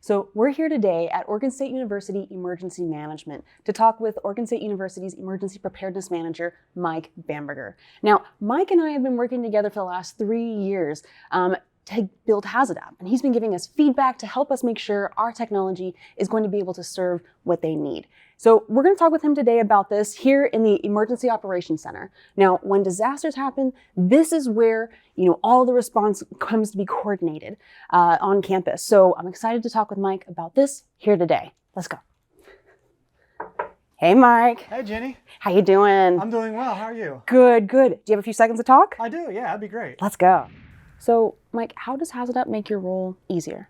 So we're here today at Oregon State University Emergency Management to talk with Oregon State University's Emergency Preparedness Manager, Mike Bamberger. Now, Mike and I have been working together for the last 3 years to build HazAdapt, and he's been giving us feedback to help us make sure our technology is going to be able to serve what they need. So we're going to talk with him today about this here in the Emergency Operations Center. Now, when disasters happen, this is where all the response comes to be coordinated on campus. So I'm excited to talk with Mike about this here today. Let's go. Hey, Mike. Hey, Ginny. How you doing? I'm doing well. How are you? Good, good. Do you have a few seconds to talk? I do. Yeah, that'd be great. Let's go. So, Mike, how does HazAdapt make your role easier?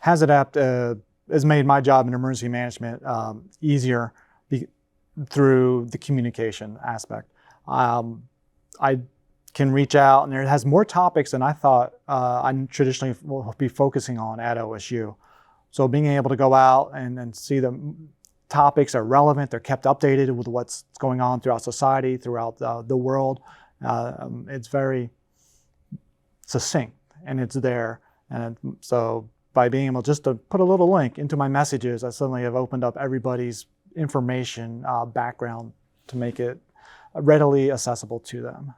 HazAdapt has made my job in emergency management easier through the communication aspect. I can reach out, and it has more topics than I thought I traditionally will be focusing on at OSU. So being able to go out and see the topics are relevant, they're kept updated with what's going on throughout society, throughout the world. It's very succinct, and it's there. And so by being able just to put a little link into my messages, I suddenly have opened up everybody's information background to make it readily accessible to them.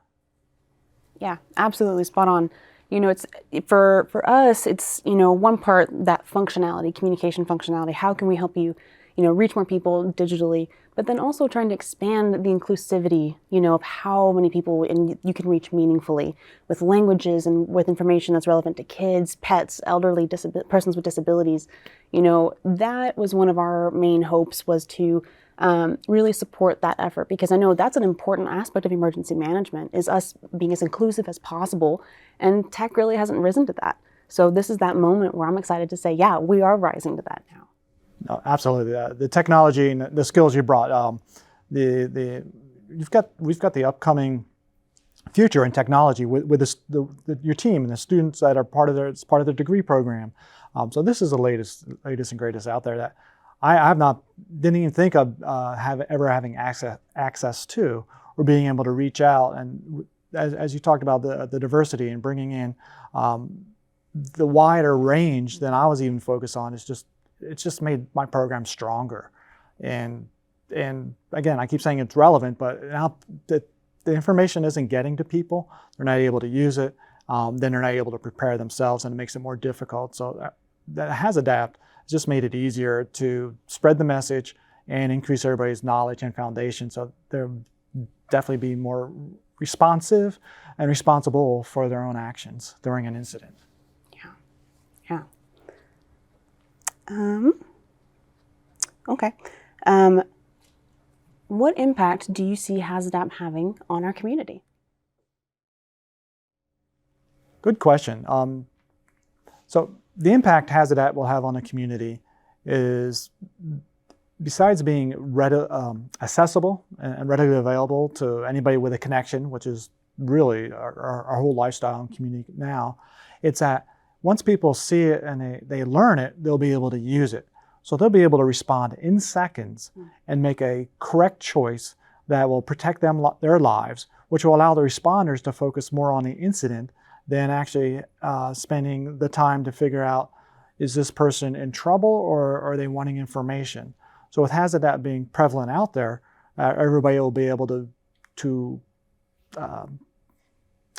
Yeah, absolutely spot on. It's for us, it's one part, that functionality, communication functionality. How can we help you reach more people digitally, but then also trying to expand the inclusivity, of how many people you can reach meaningfully with languages and with information that's relevant to kids, pets, elderly, persons with disabilities. That was one of our main hopes, was to really support that effort, because I know that's an important aspect of emergency management, is us being as inclusive as possible, and tech really hasn't risen to that. So this is that moment where I'm excited to say, yeah, we are rising to that now. No, absolutely. The technology and the skills you brought, we've got the upcoming future in technology with your team and the students that are part of their degree program. So this is the latest and greatest out there that I didn't even think of having access to, or being able to reach out. And as you talked about the diversity and bringing in the wider range than I was even focused on, it's just made my program stronger. And again, I keep saying it's relevant, but now the information isn't getting to people, they're not able to use it, then they're not able to prepare themselves, and it makes it more difficult. So that HazAdapt has just made it easier to spread the message and increase everybody's knowledge and foundation, so they're definitely be more responsive and responsible for their own actions during an incident. Yeah. Okay. What impact do you see HazAdapt having on our community? Good question. So the impact HazAdapt will have on the community is, besides being accessible and readily available to anybody with a connection, which is really our whole lifestyle and community now, it's that once people see it and they learn it, they'll be able to use it. So they'll be able to respond in seconds and make a correct choice that will protect their lives, which will allow the responders to focus more on the incident than actually spending the time to figure out, is this person in trouble or are they wanting information? So with HazAdapt being prevalent out there, everybody will be able to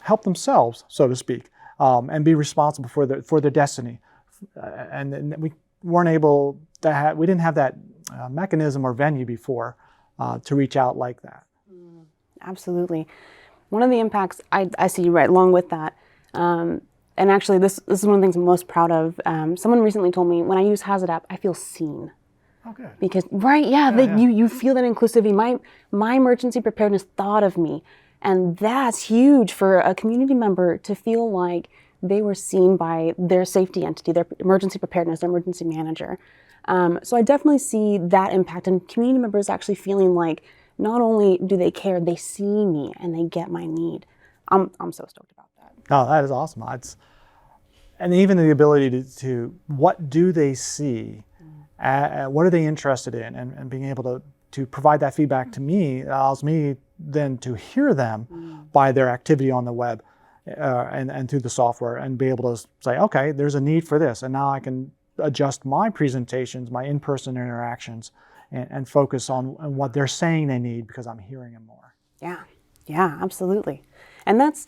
help themselves, so to speak, and be responsible for their destiny. And we weren't able to we didn't have that mechanism or venue before to reach out like that. Absolutely. One of the impacts I see right along with that, and actually this is one of the things I'm most proud of. Someone recently told me, when I use HazAdapt, I feel seen. Oh, good. Because, you feel that inclusivity. My emergency preparedness thought of me. And that's huge for a community member to feel like they were seen by their safety entity, their emergency preparedness, their emergency manager. So I definitely see that impact, and community members actually feeling like not only do they care, they see me and they get my need. I'm so stoked about that. Oh, that is awesome. And even the ability to what do they see, what are they interested in, and being able to provide that feedback to me allows me then to hear them by their activity on the web. and through the software, and be able to say, okay, there's a need for this, and now I can adjust my presentations, my in-person interactions, and focus on what they're saying they need because I'm hearing them more. Yeah, absolutely. And that's,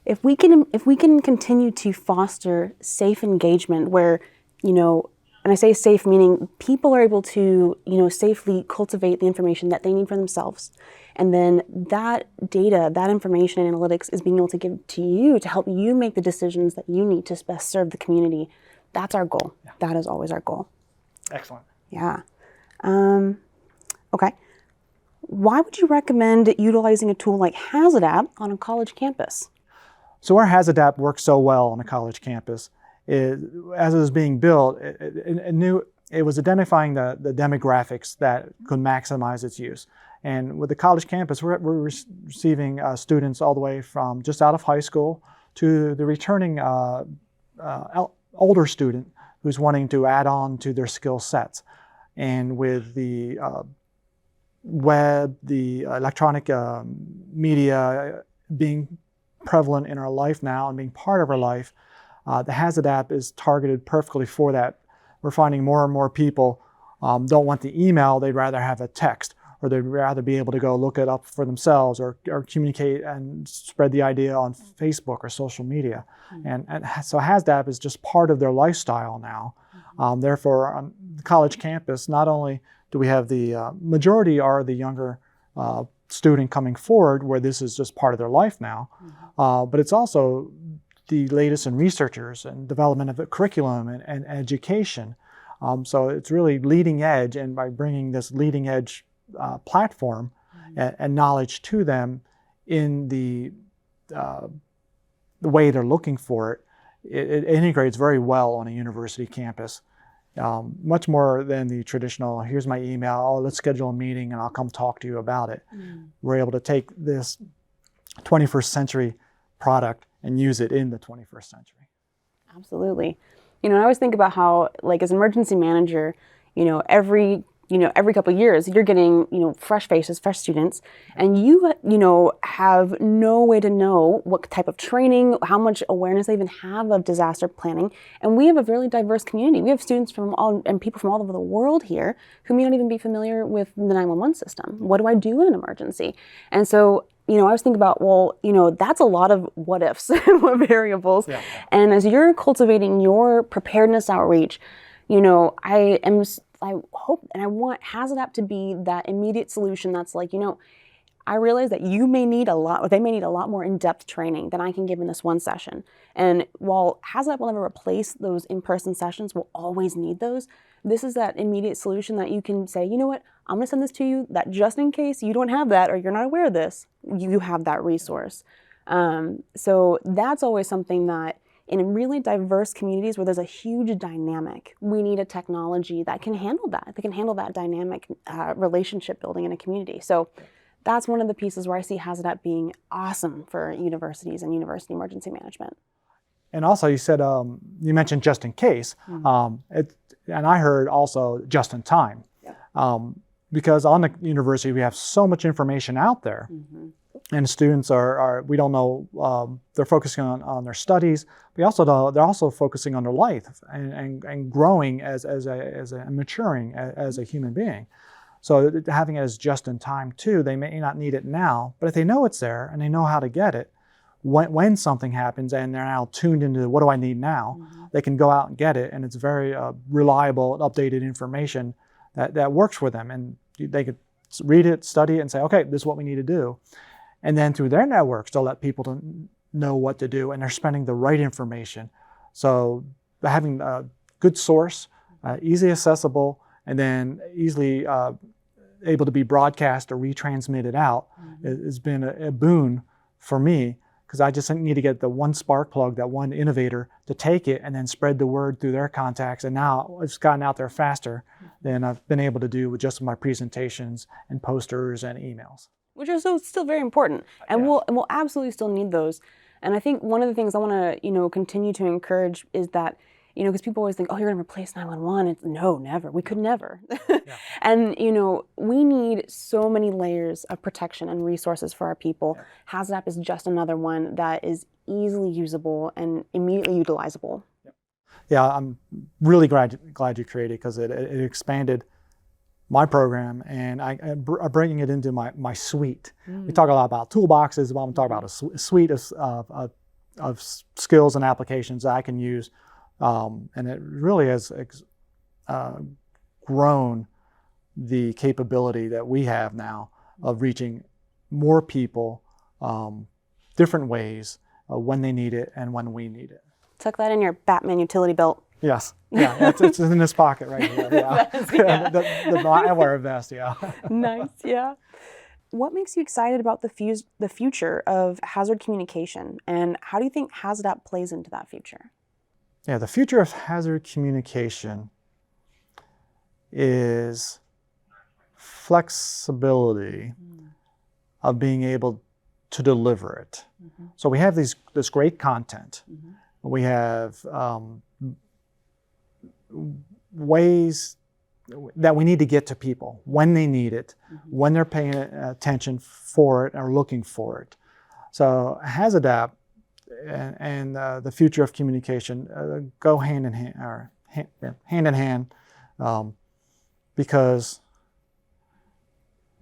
if we can continue to foster safe engagement where, and I say safe meaning people are able to, safely cultivate the information that they need for themselves. And then that data, that information and analytics is being able to give to you to help you make the decisions that you need to best serve the community. That's our goal. Yeah. That is always our goal. Excellent. Yeah. Okay. Why would you recommend utilizing a tool like HazAdapt on a college campus? So our HazAdapt works so well on a college campus. As it was being built, it was identifying the demographics that could maximize its use. And with the college campus, we're receiving students all the way from just out of high school to the returning older student who's wanting to add on to their skill sets. And with the web, the electronic media being prevalent in our life now and being part of our life, the HazAdapt is targeted perfectly for that. We're finding more and more people don't want the email, they'd rather have a text, or they'd rather be able to go look it up for themselves or communicate and spread the idea on Facebook or social media. Mm-hmm. And so HazAdapt is just part of their lifestyle now. Mm-hmm. Therefore, on the college campus, not only do we have the majority are the younger student coming forward where this is just part of their life now, mm-hmm. But it's also the latest in researchers and development of a curriculum and education. So it's really leading edge, and by bringing this leading edge platform mm-hmm. and knowledge to them in the way they're looking for it, it integrates very well on a university campus. Much more than the traditional, here's my email, oh, let's schedule a meeting and I'll come talk to you about it. Mm. We're able to take this 21st century product and use it in the 21st century. Absolutely. I always think about how, like, as an emergency manager, every couple of years, you're getting, fresh faces, fresh students, and you have no way to know what type of training, how much awareness they even have of disaster planning. And we have a really diverse community. We have students and people from all over the world here who may not even be familiar with the 911 system. What do I do in an emergency? And so, I was thinking about, that's a lot of what ifs, what variables. Yeah. And as you're cultivating your preparedness outreach, I hope and I want HazAdapt to be that immediate solution that's like, I realize that they may need a lot more in-depth training than I can give in this one session. And while HazAdapt will never replace those in-person sessions, we'll always need those. This is that immediate solution that you can say, you know what, I'm gonna send this to you, that just in case you don't have that or you're not aware of this, you have that resource. So that's always something that in really diverse communities where there's a huge dynamic, we need a technology that can handle that dynamic relationship building in a community. So that's one of the pieces where I see HazAdapt being awesome for universities and university emergency management. And also you said, you mentioned just in case, mm-hmm. And I heard also just in time. Yeah. Because on the university we have so much information out there. Mm-hmm. And students we don't know, they're focusing on their studies. We also know they're also focusing on their life and growing as maturing as a human being. So having it as just in time too, they may not need it now, but if they know it's there and they know how to get it, when something happens and they're now tuned into what do I need now, mm-hmm. they can go out and get it, and it's very reliable, updated information that works for them. And they could read it, study it, and say, okay, this is what we need to do. And then through their networks, they'll let people to know what to do, and they're spending the right information. So having a good source, easy accessible, and then easily able to be broadcast or retransmitted out mm-hmm. has been a boon for me, because I just need to get the one spark plug, that one innovator to take it and then spread the word through their contacts. And now it's gotten out there faster than I've been able to do with just my presentations and posters and emails. Which are still very important, and yes. we'll absolutely still need those. And I think one of the things I want to continue to encourage is that because people always think, oh, you're going to replace 911. It's, no, never. We could never. Yeah. And, we need so many layers of protection and resources for our people. Yeah. HazAdapt is just another one that is easily usable and immediately utilizable. Yeah, I'm really glad you created, because it expanded my program, and I'm bringing it into my suite. We talk a lot about toolboxes, but I'm talking about a suite of skills and applications that I can use, and it really has grown the capability that we have now of reaching more people, different ways, when they need it and when we need it. Tuck that in your Batman utility belt. Yes. Yeah, it's in this pocket right here. Yeah. I wear a vest, yeah. Nice, yeah. What makes you excited about the future of hazard communication, and how do you think HazAdapt plays into that future? Yeah, the future of hazard communication is flexibility of being able to deliver it. So we have this great content. We have ways that we need to get to people when they need it, when they're paying attention for it or looking for it. So HazAdapt and the future of communication go hand in hand, because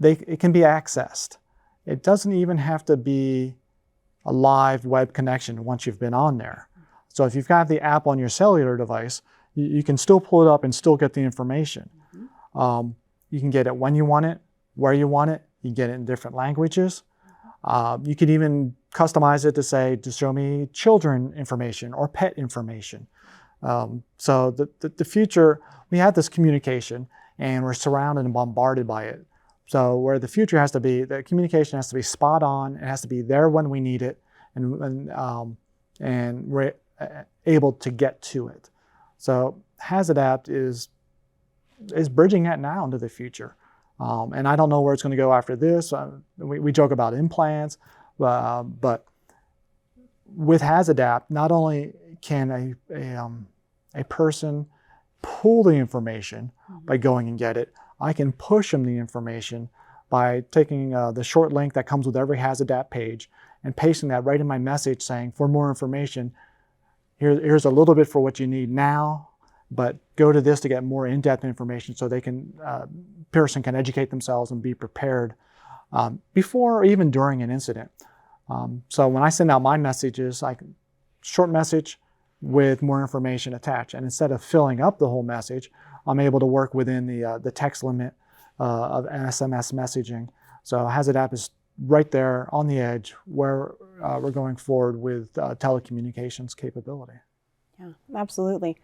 it can be accessed. It doesn't even have to be a live web connection once you've been on there. So if you've got the app on your cellular device, you can still pull it up and still get the information. You can get it when you want it, where you want it. You can get it in different languages. You can even customize it to show me children information or pet information. So the future, we have this communication, and we're surrounded and bombarded by it. So where the future has to be, the communication has to be spot on. It has to be there when we need it, and we're able to get to it. So HazAdapt is bridging that now into the future. And I don't know where it's going to go after this. We joke about implants, but with HazAdapt, not only can a person pull the information by going and get it, I can push them the information by taking the short link that comes with every HazAdapt page and pasting that right in my message saying, for more information, here's a little bit for what you need now, but go to this to get more in-depth information so they can, person can educate themselves and be prepared before or even during an incident. So when I send out my messages, short message with more information attached. And instead of filling up the whole message, I'm able to work within the text limit of SMS messaging. So HazAdapt is right there on the edge where we're going forward with telecommunications capability. Yeah, absolutely.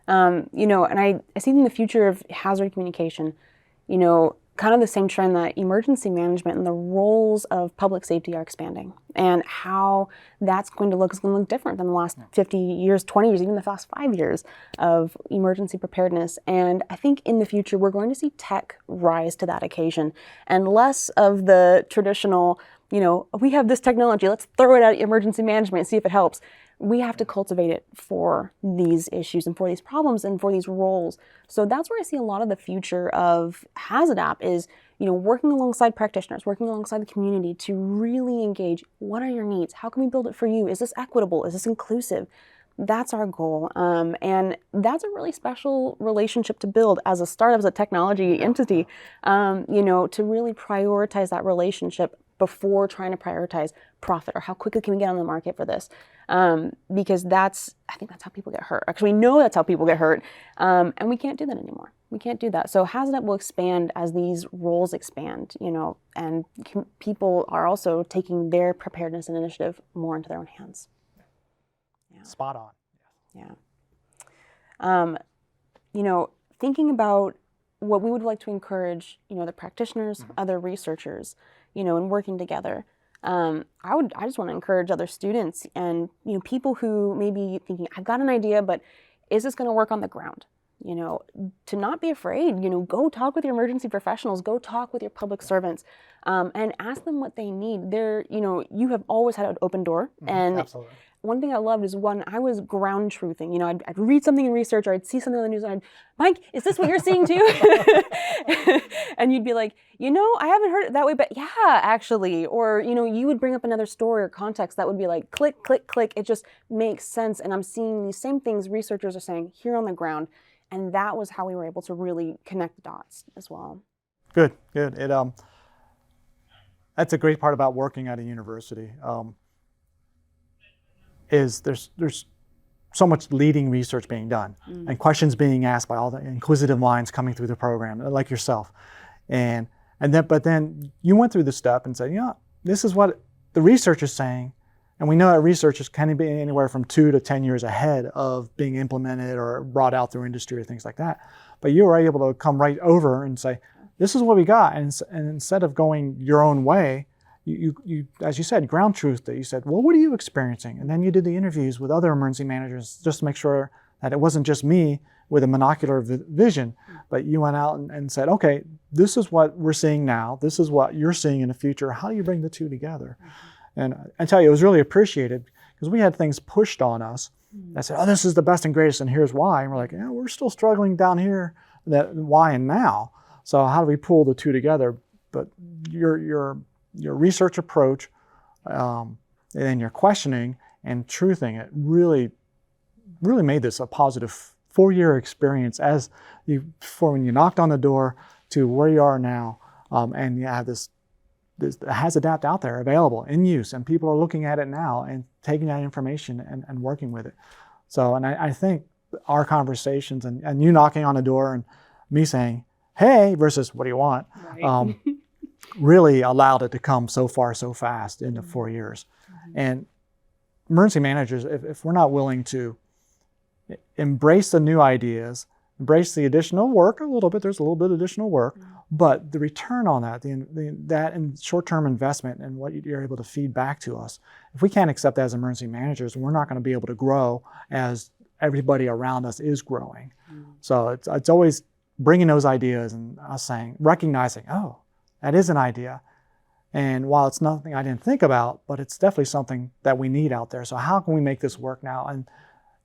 And I see in the future of hazard communication, kind of the same trend that emergency management and the roles of public safety are expanding, and how that's going to look is going to look different than the last 50 years, 20 years, even the last 5 years of emergency preparedness. And I think in the future, we're going to see tech rise to that occasion, and less of the traditional, we have this technology, let's throw it at emergency management and see if it helps. We have to cultivate it for these issues and for these problems and for these roles. So that's where I see a lot of the future of HazAdapt is, working alongside practitioners, working alongside the community to really engage. What are your needs? How can we build it for you? Is this equitable? Is this inclusive? That's our goal. And that's a really special relationship to build as a startup, as a technology entity, to really prioritize that relationship before trying to prioritize profit or how quickly can we get on the market for this. Because I think that's how people get hurt. Actually, we know that's how people get hurt. And we can't do that anymore. We can't do that. So HazAdapt will expand as these roles expand, and people are also taking their preparedness and initiative more into their own hands. Yeah. Spot on. Yeah. Thinking about what we would like to encourage, the practitioners, other researchers, and working together. I just want to encourage other students and, people who may be thinking, I've got an idea, but is this going to work on the ground? To not be afraid, go talk with your emergency professionals, go talk with your public servants, and ask them what they need. You have always had an open door, and Absolutely. one thing I loved is when I was ground truthing, you know, I'd read something in research or I'd see something on the news and Mike, is this what you're seeing too? And you'd be like, you know, I haven't heard it that way, but yeah, actually. Or, you know, you would bring up another story or context that would be like, click, click, click. It just makes sense. And I'm seeing these same things researchers are saying here on the ground. And that was how we were able to really connect the dots as well. Good, good. That's a great part about working at a university. Is there's so much leading research being done and questions being asked by all the inquisitive minds coming through the program, like yourself, but then you went through the step and said, you know, this is what the research is saying, and we know that research is kind of be anywhere from 2 to 10 years ahead of being implemented or brought out through industry or things like that. But you were able to come right over and say, this is what we got, and instead of going your own way, you, as you said, ground truthed it. You said, well, what are you experiencing? And then you did the interviews with other emergency managers just to make sure that it wasn't just me with a monocular vision, but you went out and said, okay, this is what we're seeing now. This is what you're seeing in the future. How do you bring the two together? And I tell you, it was really appreciated because we had things pushed on us that said, oh, this is the best and greatest, and here's why. And we're like, yeah, we're still struggling down here, that why and now. So how do we pull the two together? But your research approach and your questioning and truthing it really made this a positive 4-year experience when you knocked on the door to where you are now, and you have this HazAdapt out there available in use, and people are looking at it now and taking that information and working with it. So, and I think our conversations and you knocking on the door and me saying, hey, versus what do you want? Right. Really allowed it to come so far so fast into 4 years. And emergency managers, if we're not willing to embrace the new ideas, embrace the additional work a little bit, there's a little bit of additional work, but the return on that, that and short-term investment and what you're able to feed back to us, if we can't accept that as emergency managers, we're not going to be able to grow as everybody around us is growing. So it's always bringing those ideas and us saying, recognizing, oh, that is an idea. And while it's nothing I didn't think about, but it's definitely something that we need out there. So how can we make this work now? And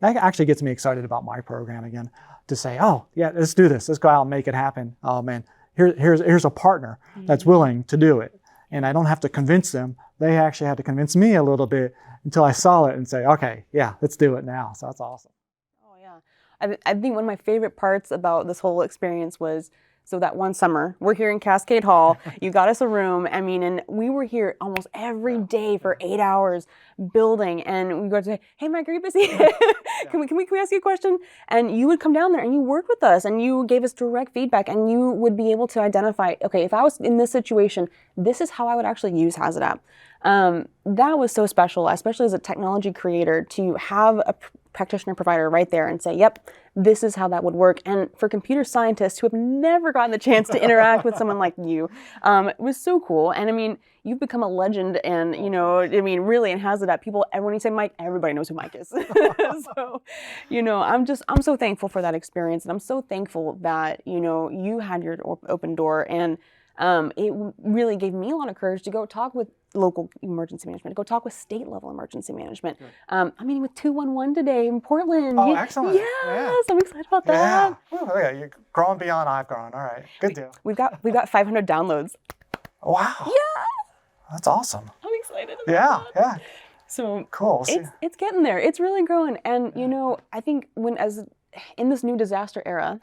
that actually gets me excited about my program again, to say, oh, yeah, let's do this. Let's go out and make it happen. And here's a partner that's willing to do it. And I don't have to convince them. They actually had to convince me a little bit until I saw it and say, okay, yeah, let's do it now. So that's awesome. Oh, yeah. I think one of my favorite parts about this whole experience was, so that one summer, we're here in Cascade Hall, you got us a room, I mean, and we were here almost every day for 8 hours building, and we go to say, hey, Mike, are you busy? Can we ask you a question? And you would come down there and you worked with us and you gave us direct feedback, and you would be able to identify, okay, if I was in this situation, this is how I would actually use HazAdapt. That was so special, especially as a technology creator, to have a practitioner provider right there and say, yep, this is how that would work. And for computer scientists who have never gotten the chance to interact with someone like you, it was so cool. And I mean, you've become a legend, and you know, I mean, really in HazAdapt, when you say Mike, everybody knows who Mike is. So, you know, I'm so thankful for that experience, and I'm so thankful that, you know, you had your open door, and it really gave me a lot of courage to go talk with local emergency management, to go talk with state level emergency management. I'm meeting with 211 today in Portland. Oh, excellent. Yes, yeah. I'm excited about that. Oh, yeah, you're growing beyond I've grown. All right, good deal. We've got 500 downloads. Wow. Yeah. That's awesome. I'm excited about that. Yeah. So cool. It's getting there. It's really growing. And you know, I think in this new disaster era,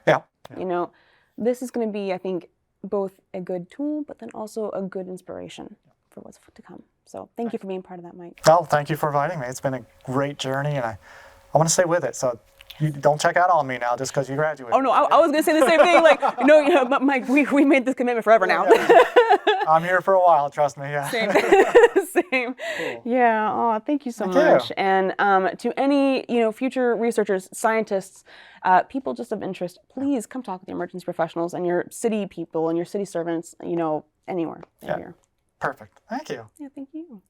you know, this is going to be, I think, both a good tool, but then also a good inspiration for what's to come. So thank you for being part of that, Mike. Well, thank you for inviting me. It's been a great journey, and I want to stay with it. So you don't check out on me now just because you graduated. Oh no, I was going to say the same thing. Like, you know, but Mike, we made this commitment forever now. I'm here for a while, trust me. Yeah. Same. Cool. Yeah. Oh, thank you so much. You. And to any, you know, future researchers, scientists, people just of interest, please come talk with the emergency professionals and your city people and your city servants. You know, anywhere. They're here. Perfect. Thank you. Yeah. Thank you.